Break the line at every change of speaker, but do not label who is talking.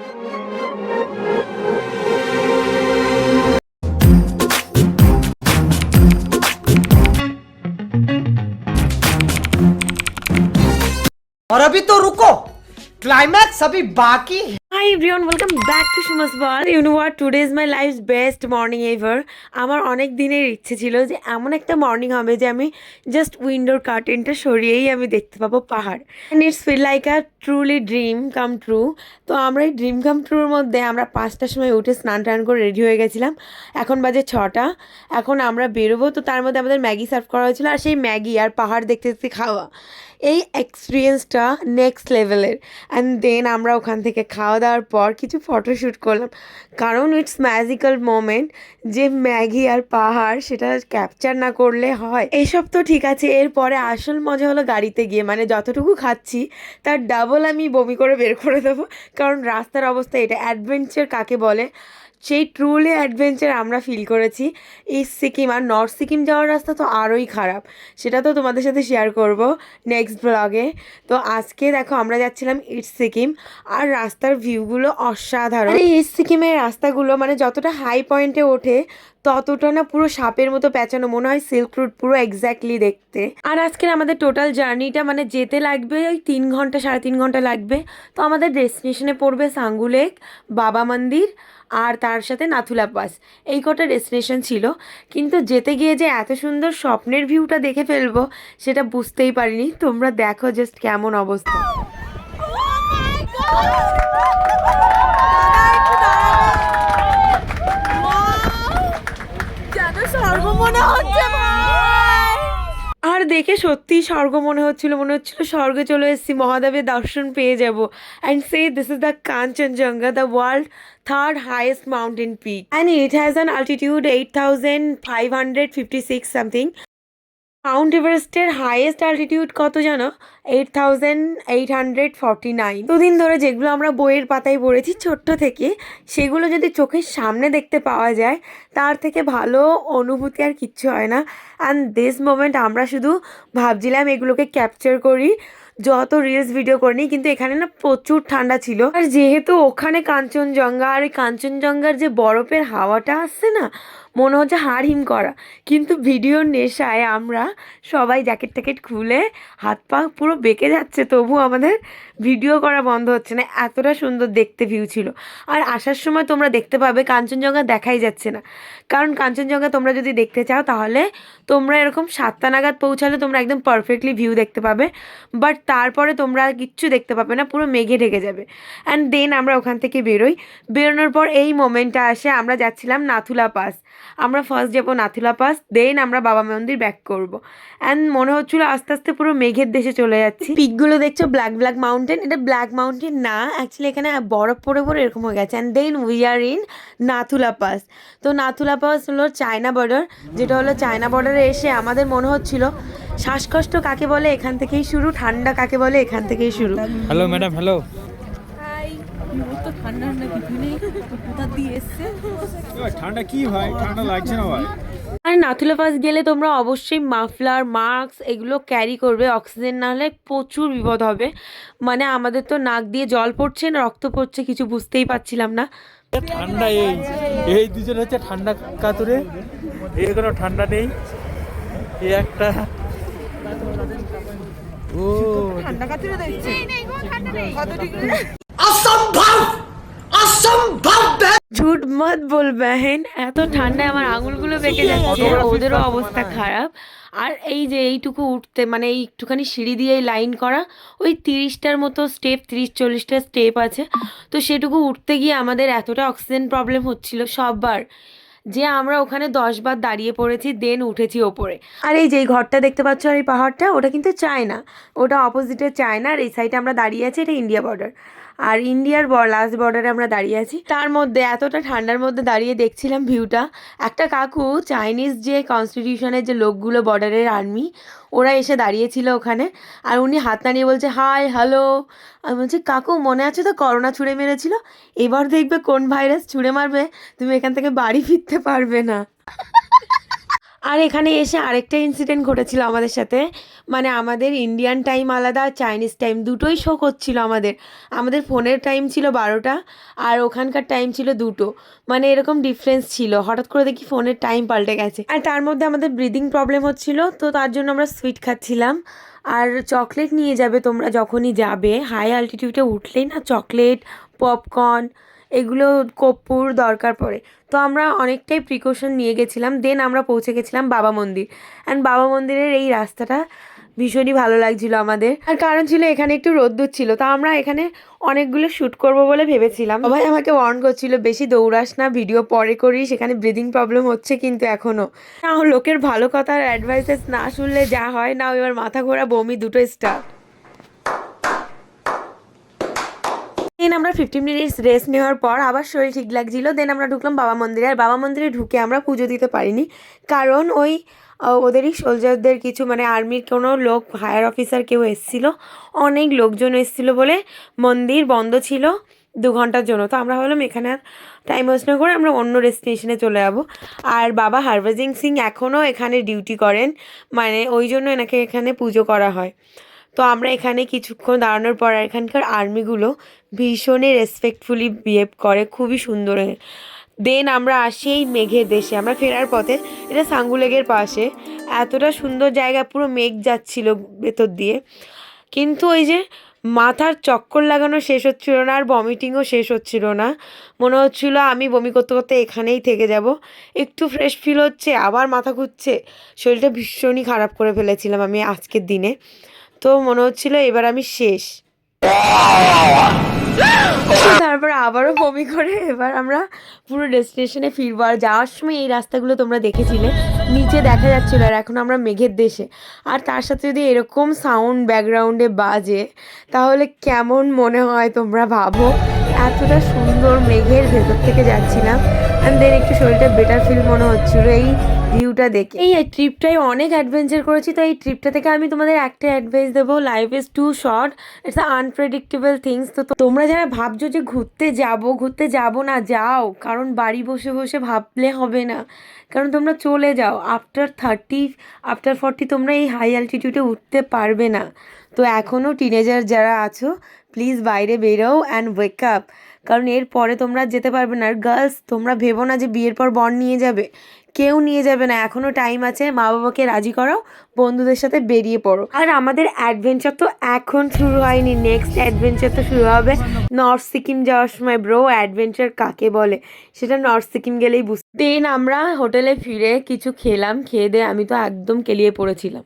और अभी तो रुको, क्लाइमैक्स अभी बाकी है।
Hi everyone, welcome back to Shuma's World. You know what? Today is my life's best morning ever. আমার অনেক দিনের ইচ্ছে ছিল যে এমন একটা মর্নিং হবে যে আমি জাস্ট উইন্ডোর কার্টেনটা সরিয়েই আমি দেখতে পাবো পাহাড়। And it's feel like a truly dream come true. তো আমরা এই ড্রিম কাম ট্রুর মধ্যে আমরা 5টার সময় উঠে স্নান টান করে রেডি হয়ে গেছিলাম। এখন বাজে 6টা। এখন আমরা বেরোবো, তো তার মধ্যে আমাদের ম্যাগি সার্ভ করা হয়েছিল, আর সেই ম্যাগি আর পাহাড় দেখতে দেখতে খাওয়া, এই এক্সপিরিয়েন্সটা নেক্সট লেভেলের। অ্যান্ড দেন আমরা ওখান থেকে খাওয়া দাওয়ার পর কিছু ফটোশ্যুট করলাম, কারণ ইটস ম্যাজিক্যাল মোমেন্ট। যে ম্যাগি আর পাহাড় সেটা ক্যাপচার না করলে হয়। এইসব তো ঠিক আছে, এরপরে আসল মজা হলো গাড়িতে গিয়ে, মানে যতটুকু খাচ্ছি তার ডাবল আমি বমি করে বের করে দেবো, কারণ রাস্তার অবস্থা এটা। অ্যাডভেঞ্চার কাকে বলে, সেই ট্রুলি অ্যাডভেঞ্চার আমরা ফিল করেছি। ইস্ট সিকিম আর নর্থ সিকিম যাওয়ার রাস্তা তো আরোই খারাপ, সেটা তো তোমাদের সাথে শেয়ার করব নেক্সট ব্লগে। তো আজকে দেখো আমরা যাচ্ছিলাম ইস্ট সিকিম, আর রাস্তার ভিউগুলো অসাধারণ। ইস্ট সিকিমের রাস্তাগুলো মানে যতটা হাই পয়েন্টে ওঠে ততটা না পুরো সাপের মতো পেঁচানো, মনে হয় সিল্ক রুট পুরো এক্স্যাক্টলি দেখতে। আর আজকের আমাদের টোটাল জার্নিটা মানে যেতে লাগবে ওই 3 ঘন্টা 3.5 ঘন্টা লাগবে। তো আমাদের ডেস্টিনেশনে পড়বে সাঙ্গু লেক, বাবা মন্দির, আর তার সাথে নাথুলা পাস। এই কটা ডেস্টিনেশন ছিল, কিন্তু যেতে গিয়ে যে এত সুন্দর স্বপ্নের ভিউটা দেখে ফেলবো সেটা বুঝতেই পারিনি। তোমরা দেখো জাস্ট কেমন অবস্থা। আর দেখে সত্যিই স্বর্গ মনে হচ্ছিল স্বর্গে চলে এসেছি, মহাদেবের দর্শন পেয়ে যাব। And say this is the Kanchenjunga, the world third highest mountain peak, and it has an altitude 8556 something. Mount এভারেস্টের হাইয়েস্ট অ্যালটিটিউড কত জানো? 8849। দুদিন ধরে যেগুলো আমরা বইয়ের পাতায় পড়েছি ছোট্ট থেকে, সেগুলো যদি চোখের সামনে দেখতে পাওয়া যায় তার থেকে ভালো অনুভূতি আর কিচ্ছু হয় না। অ্যান্ড দিস মোমেন্ট আমরা শুধু ভাবছিলাম এগুলোকে ক্যাপচার করি, যত রিলস ভিডিও করিনি। কিন্তু এখানে না প্রচুর ঠান্ডা ছিল, আর যেহেতু ওখানে কাঞ্চনজঙ্ঘা, আর এই কাঞ্চনজঙ্ঘার যে বরফের হাওয়াটা আসছে না, মনে হচ্ছে হাড় হিম করা। কিন্তু ভিডিওর নেশায় আমরা সবাই জ্যাকেট ট্যাকেট খুলে হাত পা পুরো বেঁকে যাচ্ছে, তবু আমাদের ভিডিও করা বন্ধ হচ্ছে না, এতটা সুন্দর দেখতে ভিউ ছিল। আর আসার সময় তোমরা দেখতে পাবে কাঞ্চনজঙ্ঘা দেখাই যাচ্ছে না, কারণ কাঞ্চনজঙ্ঘা তোমরা যদি দেখতে চাও তাহলে তোমরা এরকম 7টা নাগাদ পৌঁছালে তোমরা একদম পারফেক্টলি ভিউ দেখতে পাবে, বাট তারপরে তোমরা কিচ্ছু দেখতে পাবে না, পুরো মেঘে ঢেকে যাবে। অ্যান্ড দেন আমরা ওখান থেকে বেরোনোর পর এই মোমেন্টটা আসে, আমরা যাচ্ছিলাম নাথুলা পাস। আমরা ফার্স্ট যাবো নাথুলা পাস, দেন আমরা বাবা মন্দির ব্যাক করবো। অ্যান্ড মনে হচ্ছিলো আস্তে আস্তে পুরো মেঘের দেশে চলে যাচ্ছি। পিকগুলো দেখছো ব্ল্যাক ব্ল্যাক মাউন্টেন, এটা ব্ল্যাক মাউন্টেন না, অ্যাকচুয়ালি এখানে বরফ পড়ে পড়ে এরকম হয়ে গেছে। And then we are in Nathula pass. তো নাথুলা পাস হলো চায়না বর্ডার, যেটা হলো চায়না বর্ডারে এসে আমাদের মনে হচ্ছিল শ্বাসকষ্ট কাকে বলে এখান থেকেই শুরু, ঠান্ডা কাকে বলে এখান থেকেই শুরু।
Hello madam, hello. ঠান্ডা কি ভাই, ঠান্ডা লাগছে না ভাই।
আর নাথুলা পাস গেলে তোমরা অবশ্যই মাফলার, মাস্ক এগুলো ক্যারি করবে, অক্সিজেন না হলে প্রচুর বিপদ হবে। মানে আমাদের তো নাক দিয়ে জল পড়ছে না রক্ত পড়ছে, কিছু বুঝতেই পারছিলাম না।
ঠান্ডা এই দুজন হচ্ছে ঠান্ডা কাতুরে, এর কোনো ঠান্ডা নেই। এই একটা ও ঠান্ডা কাতুরে দেখছে কত ডিগ্রি।
असंभव असंभव।
ঝুট মত বল বেহেন, এত ঠান্ডায় আমার আঙুলগুলো বেঁকে যাচ্ছে, ওদেরও অবস্থা খারাপ। আর এই যে এইটুকু উঠতে মানে এই একটুখানি সিঁড়ি দিয়ে লাইন করা, ওই 30টার মতো স্টেপ, 30-40টা স্টেপ আছে। তো সেটুকু উঠতে গিয়ে আমাদের এতটা অক্সিজেন প্রবলেম হচ্ছিল সববার, যে আমরা ওখানে 10 বার দাঁড়িয়ে পড়েছি, দেন উঠেছি ওপরে। আর এই যে ঘরটা দেখতে পাচ্ছ আর এই পাহাড়টা, ওটা কিন্তু চায়না, ওটা অপোজিটে চায়না, আর এই সাইডে আমরা দাঁড়িয়ে আছি, এটা ইন্ডিয়া বর্ডার। আর ইন্ডিয়ার লাস্ট বর্ডারে আমরা দাঁড়িয়ে আছি। তার মধ্যে এতটা ঠান্ডার মধ্যে দাঁড়িয়ে দেখছিলাম ভিউটা। একটা কাকু, চাইনিজ যে কনস্টিটিউশনের যে লোকগুলো বর্ডারের আর্মি, ওরা এসে দাঁড়িয়েছিল ওখানে, আর উনি হাত নাড়িয়ে বলছে হাই হ্যালো। আমি বলছি কাকু মনে আছে তো করোনা ছুঁড়ে মেরেছিল, এবার দেখবে কোন ভাইরাস ছুঁড়ে মারবে, তুমি এখান থেকে বাড়ি ফিরতে পারবে না। আর এখানে এসে আরেকটা ইনসিডেন্ট ঘটেছিল আমাদের সাথে, মানে আমাদের ইন্ডিয়ান টাইম আলাদা, চাইনিজ টাইম দুটোই শো করছিল আমাদের। আমাদের ফোনের টাইম ছিল 12টা আর ওখানকার টাইম ছিল 2টো, মানে এরকম ডিফারেন্স ছিল। হঠাৎ করে দেখি ফোনের টাইম পাল্টে গেছে, আর তার মধ্যে আমাদের ব্রিদিং প্রবলেম হচ্ছিল, তো তার জন্য আমরা সুইট খাচ্ছিলাম। আর চকলেট নিয়ে যাবে তোমরা যখনই যাবে, হাই অ্যালটিটিউডে উঠলেই না চকলেট, পপকর্ন, এগুলো কর্পূর দরকার পড়ে। তো আমরা অনেকটাই প্রিকশন নিয়ে গেছিলাম। দেন আমরা পৌঁছে গেছিলাম বাবা মন্দির। অ্যান্ড বাবা মন্দিরের এই রাস্তাটা ভীষণই ভালো লাগছিল আমাদের, আর কারণ ছিল এখানে একটু রোদ্দুর ছিল, তো আমরা এখানে অনেকগুলো শ্যুট করব বলে ভেবেছিলাম। সবাই আমাকে ওয়ার্ন করছিল বেশি দৌড়াস না, ভিডিও পরে করিস, সেখানে ব্রিদিং প্রবলেম হচ্ছে কিন্তু এখনও না। লোকের ভালো কথা আর অ্যাডভাইসেস না শুনলে যা হয় না, এবার মাথা ঘোরা বমি দুটো স্টার্ট। দেন আমরা 15 মিনিটস রেস্ট নেওয়ার পর আবার শরীর ঠিক লাগছিল। দেন আমরা ঢুকলাম বাবা মন্দিরে। আর বাবা মন্দিরে ঢুকে আমরা পুজো দিতে পারিনি, কারণ ওদেরই সোলজারদের কিছু, মানে আর্মির কোনো লোক, হায়ার অফিসার কেউ এসেছিলো, অনেক লোকজন এসেছিলো বলে মন্দির বন্ধ ছিল 2 ঘন্টার জন্য। তো আমরা ভাবলাম এখানে আর টাইম ওয়েস্ট না করে আমরা অন্য ডেস্টিনেশনে চলে যাবো। আর বাবা হরভজন সিং এখনও এখানে ডিউটি করেন, মানে ওই জন্য এনাকে এখানে পুজো করা হয়। তো আমরা এখানে কিছুক্ষণ দাঁড়ানোর পর এখানকার আর্মিগুলো ভীষণই রেসপেক্টফুলি বিহেভ করে, খুবই সুন্দর। দেন আমরা আসি এই মেঘের দেশে। আমরা ফেরার পথে, এটা সাঙ্গুলেগের পাশে, এতটা সুন্দর জায়গা, পুরো মেঘ যাচ্ছিল ভেতর দিয়ে, কিন্তু ওই যে মাথার চক্কর লাগানো শেষ হচ্ছিল না, আর ভমিটিংও শেষ হচ্ছিল না। মনে হচ্ছিল আমি বমি করতে করতে এখানেই থেকে যাব। একটু ফ্রেশ ফিল হচ্ছে, আবার মাথা ঘুরছে, শরীরটা ভীষণই খারাপ করে ফেলেছিলাম আমি আজকের দিনে। তো মনে হচ্ছিল এবার আমি শেষ। তারপর আবারও বমি করে এবার আমরা পুরো ডেস্টিনেশনে ফিরবো। আর যাওয়ার সময় এই রাস্তাগুলো তোমরা দেখেছিলে, নিচে দেখা যাচ্ছিলো, আর এখন আমরা মেঘের দেশে। আর তার সাথে যদি এরকম সাউন্ড ব্যাকগ্রাউন্ডে বাজে তাহলে কেমন মনে হয় তোমরা ভাবো। এতটা সুন্দর মেঘের ভেতর থেকে যাচ্ছিলাম, অ্যান্ড দেন একটু শরীরটা বেটার ফিল মনে হচ্ছিলো এই ভিউটা দেখে। এই ট্রিপটাই অনেক অ্যাডভেঞ্চার করেছি, তো এই ট্রিপটা থেকে আমি তোমাদের একটা অ্যাডভাইস দেবো, life is too short, it's unpredictable things. তো তোমরা যারা ভাবছো যে ঘুরতে যাব না, যাও, কারণ বাড়ি বসে বসে ভাবলে হবে না, কারণ তোমরা চলে যাও আফটার 30, আফটার 40 তোমরা এই হাই অ্যালটিটিউডে উঠতে পারবে না। তো এখনও টিনেজার যারা আছো, প্লিজ বাইরে বেরোও অ্যান্ড ওয়েক আপ, কারণ এর পরে তোমরা যেতে পারবে না। আর গার্লস, তোমরা ভেবো না যে বিয়ের পর বর নিয়ে যাবে, কেউ নিয়ে যাবে না, এখনও টাইম আছে। মা বাবাকে রাজি করাও, বন্ধুদের সাথে বেরিয়ে পড়ো। আর আমাদের অ্যাডভেঞ্চার তো এখন শুরু হয়নি, নেক্সট অ্যাডভেঞ্চার তো শুরু হবে নর্থ সিকিম যাওয়ার সময়। ব্রো, অ্যাডভেঞ্চার কাকে বলে সেটা নর্থ সিকিম গেলেই বুঝতে। দেন আমরা হোটেলে ফিরে কিছু খেলাম, খেয়ে দিয়ে আমি তো একদম কেলিয়ে পড়েছিলাম।